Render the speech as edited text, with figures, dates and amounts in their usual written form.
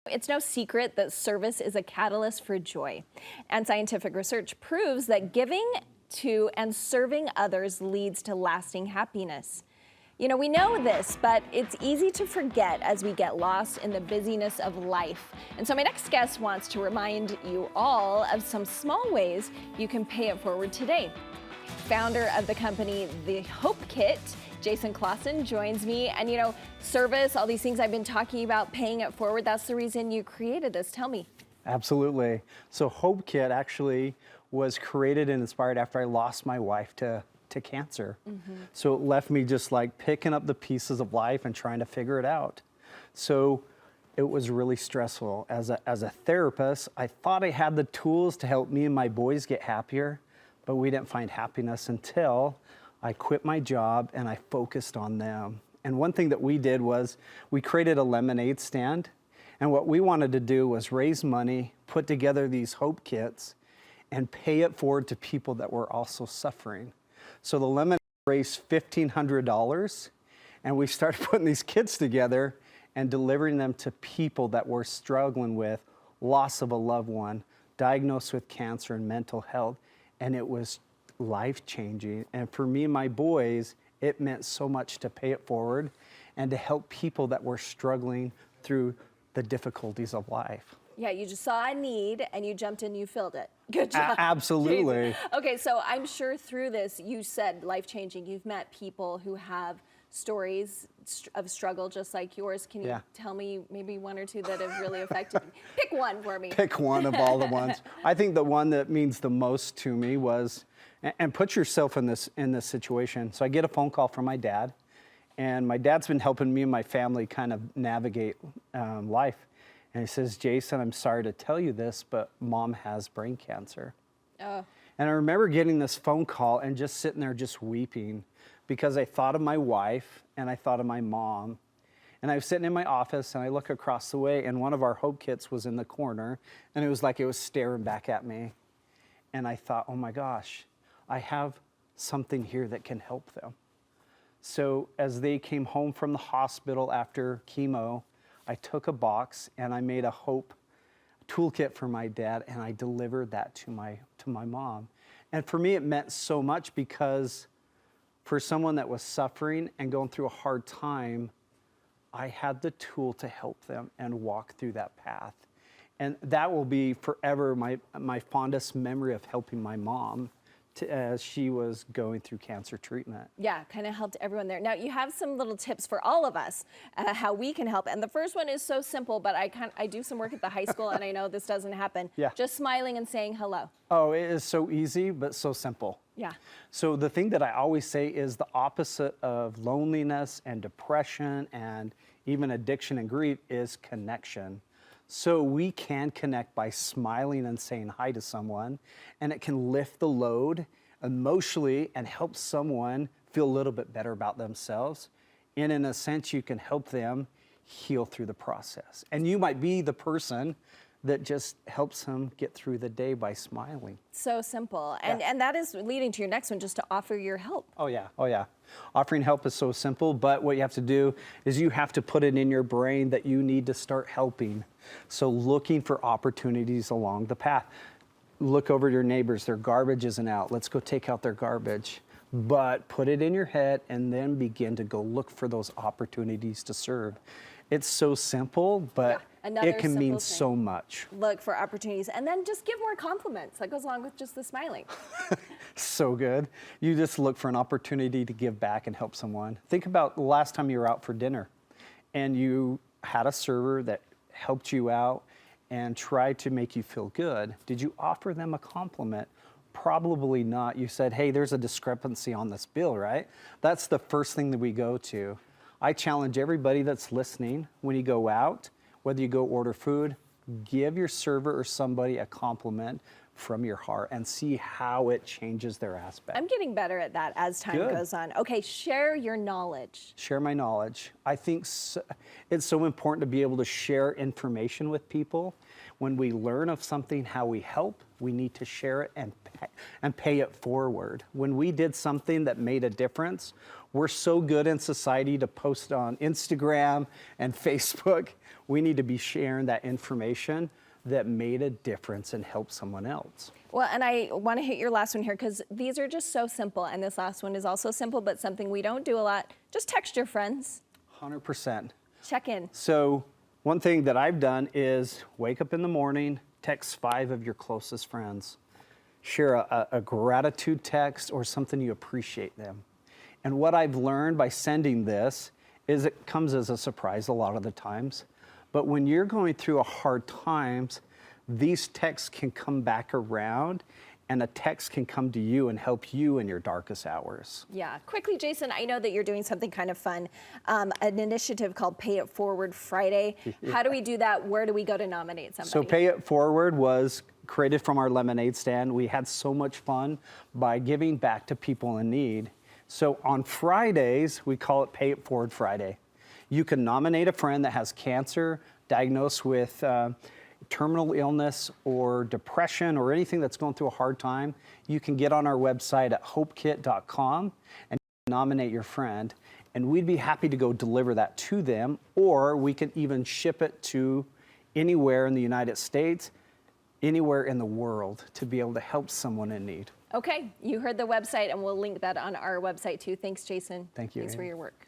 It's no secret that service is a catalyst for joy, and scientific research proves that giving to and serving others leads to lasting happiness. You know, we know this, but it's easy to forget as we get lost in the busyness of life. And so my next guest wants to remind you all of some small ways you can pay it forward today. Founder of the company, The Hope Kit, Jason Clawson, joins me. And you know, service, all these things I've been talking about, paying it forward, that's the reason you created this. Tell me. Absolutely. So Hope Kit actually was created and inspired after I lost my wife to cancer. So it left me just like picking up the pieces of life and trying to figure it out. So it was really stressful. As a therapist, I thought I had the tools to help me and my boys get happier, but we didn't find happiness until I quit my job and I focused on them. And one thing that we did was we created a lemonade stand. And what we wanted to do was raise money, put together these Hope Kits, and pay it forward to people that were also suffering. So the lemonade raised $1,500, and we started putting these kits together and delivering them to people that were struggling with loss of a loved one, diagnosed with cancer and mental health. And it was life-changing. And for me and my boys, it meant so much to pay it forward and to help people that were struggling through the difficulties of life. Yeah, you just saw a need and you jumped in, you filled it. Good job. Absolutely. Okay, so I'm sure through this, you said life-changing. You've met people who have stories of struggle just like yours. Can you tell me maybe one or two that have really affected you? Pick one for me. Pick one of all the ones. I think the one that means the most to me was, and put yourself in this situation. So I get a phone call from my dad, and my dad's been helping me and my family kind of navigate life. And he says, Jason, I'm sorry to tell you this, but Mom has brain cancer. Oh. And I remember getting this phone call and just sitting there just weeping because I thought of my wife and I thought of my mom. And I was sitting in my office and I look across the way and one of our Hope Kits was in the corner and it was like it was staring back at me. And I thought, oh my gosh, I have something here that can help them. So as they came home from the hospital after chemo, I took a box and I made a Hope toolkit for my dad and I delivered that to my mom. And for me, it meant so much because for someone that was suffering and going through a hard time, I had the tool to help them and walk through that path. And that will be forever my fondest memory of helping my mom as she was going through cancer treatment. Yeah, kind of helped everyone there. Now, you have some little tips for all of us, how we can help. And the first one is so simple, but I do some work at the high school, and I know this doesn't happen. Yeah. Just smiling and saying hello. Oh, it is so easy, but so simple. Yeah. So the thing that I always say is the opposite of loneliness and depression and even addiction and grief is connection. So we can connect by smiling and saying hi to someone, and it can lift the load emotionally and help someone feel a little bit better about themselves. And in a sense, you can help them heal through the process. And you might be the person that just helps them get through the day by smiling. So simple. And that is leading to your next one, just to offer your help. Oh yeah, oh yeah. Offering help is so simple, but what you have to do is you have to put it in your brain that you need to start helping. So looking for opportunities along the path. Look over your neighbors, their garbage isn't out. Let's go take out their garbage. But put it in your head and then begin to go look for those opportunities to serve. It's so simple, but it can mean so much. Look for opportunities and then just give more compliments. That goes along with just the smiling. So good. You just look for an opportunity to give back and help someone. Think about the last time you were out for dinner and you had a server that helped you out and tried to make you feel good. Did you offer them a compliment? Probably not. You said, hey, there's a discrepancy on this bill, right? That's the first thing that we go to. I challenge everybody that's listening, when you go out, whether you go order food, give your server or somebody a compliment from your heart and see how it changes their aspect. I'm getting better at that as time goes on. Okay, share your knowledge. Share my knowledge. I think it's so important to be able to share information with people. When we learn of something, how we help, we need to share it and pay it forward. When we did something that made a difference, We're so good in society to post on Instagram and Facebook. We need to be sharing that information that made a difference and helped someone else. Well, and I want to hit your last one here because these are just so simple. And this last one is also simple, but something we don't do a lot. Just text your friends. 100%. Check in. So one thing that I've done is wake up in the morning, text 5 of your closest friends. Share a gratitude text or something you appreciate them. And what I've learned by sending this is it comes as a surprise a lot of the times. But when you're going through a hard times, these texts can come back around and a text can come to you and help you in your darkest hours. Yeah. Quickly, Jason, I know that you're doing something kind of fun, an initiative called Pay It Forward Friday. How do we do that? Where do we go to nominate somebody? So Pay It Forward was created from our lemonade stand. We had so much fun by giving back to people in need. So on Fridays, we call it Pay It Forward Friday. You can nominate a friend that has cancer, diagnosed with terminal illness or depression or anything that's going through a hard time. You can get on our website at hopekit.com and nominate your friend. And we'd be happy to go deliver that to them, or we can even ship it to anywhere in the United States, anywhere in the world to be able to help someone in need. Okay, you heard the website, and we'll link that on our website too. Thanks, Jason. Thank you. Thanks for Amy. your work.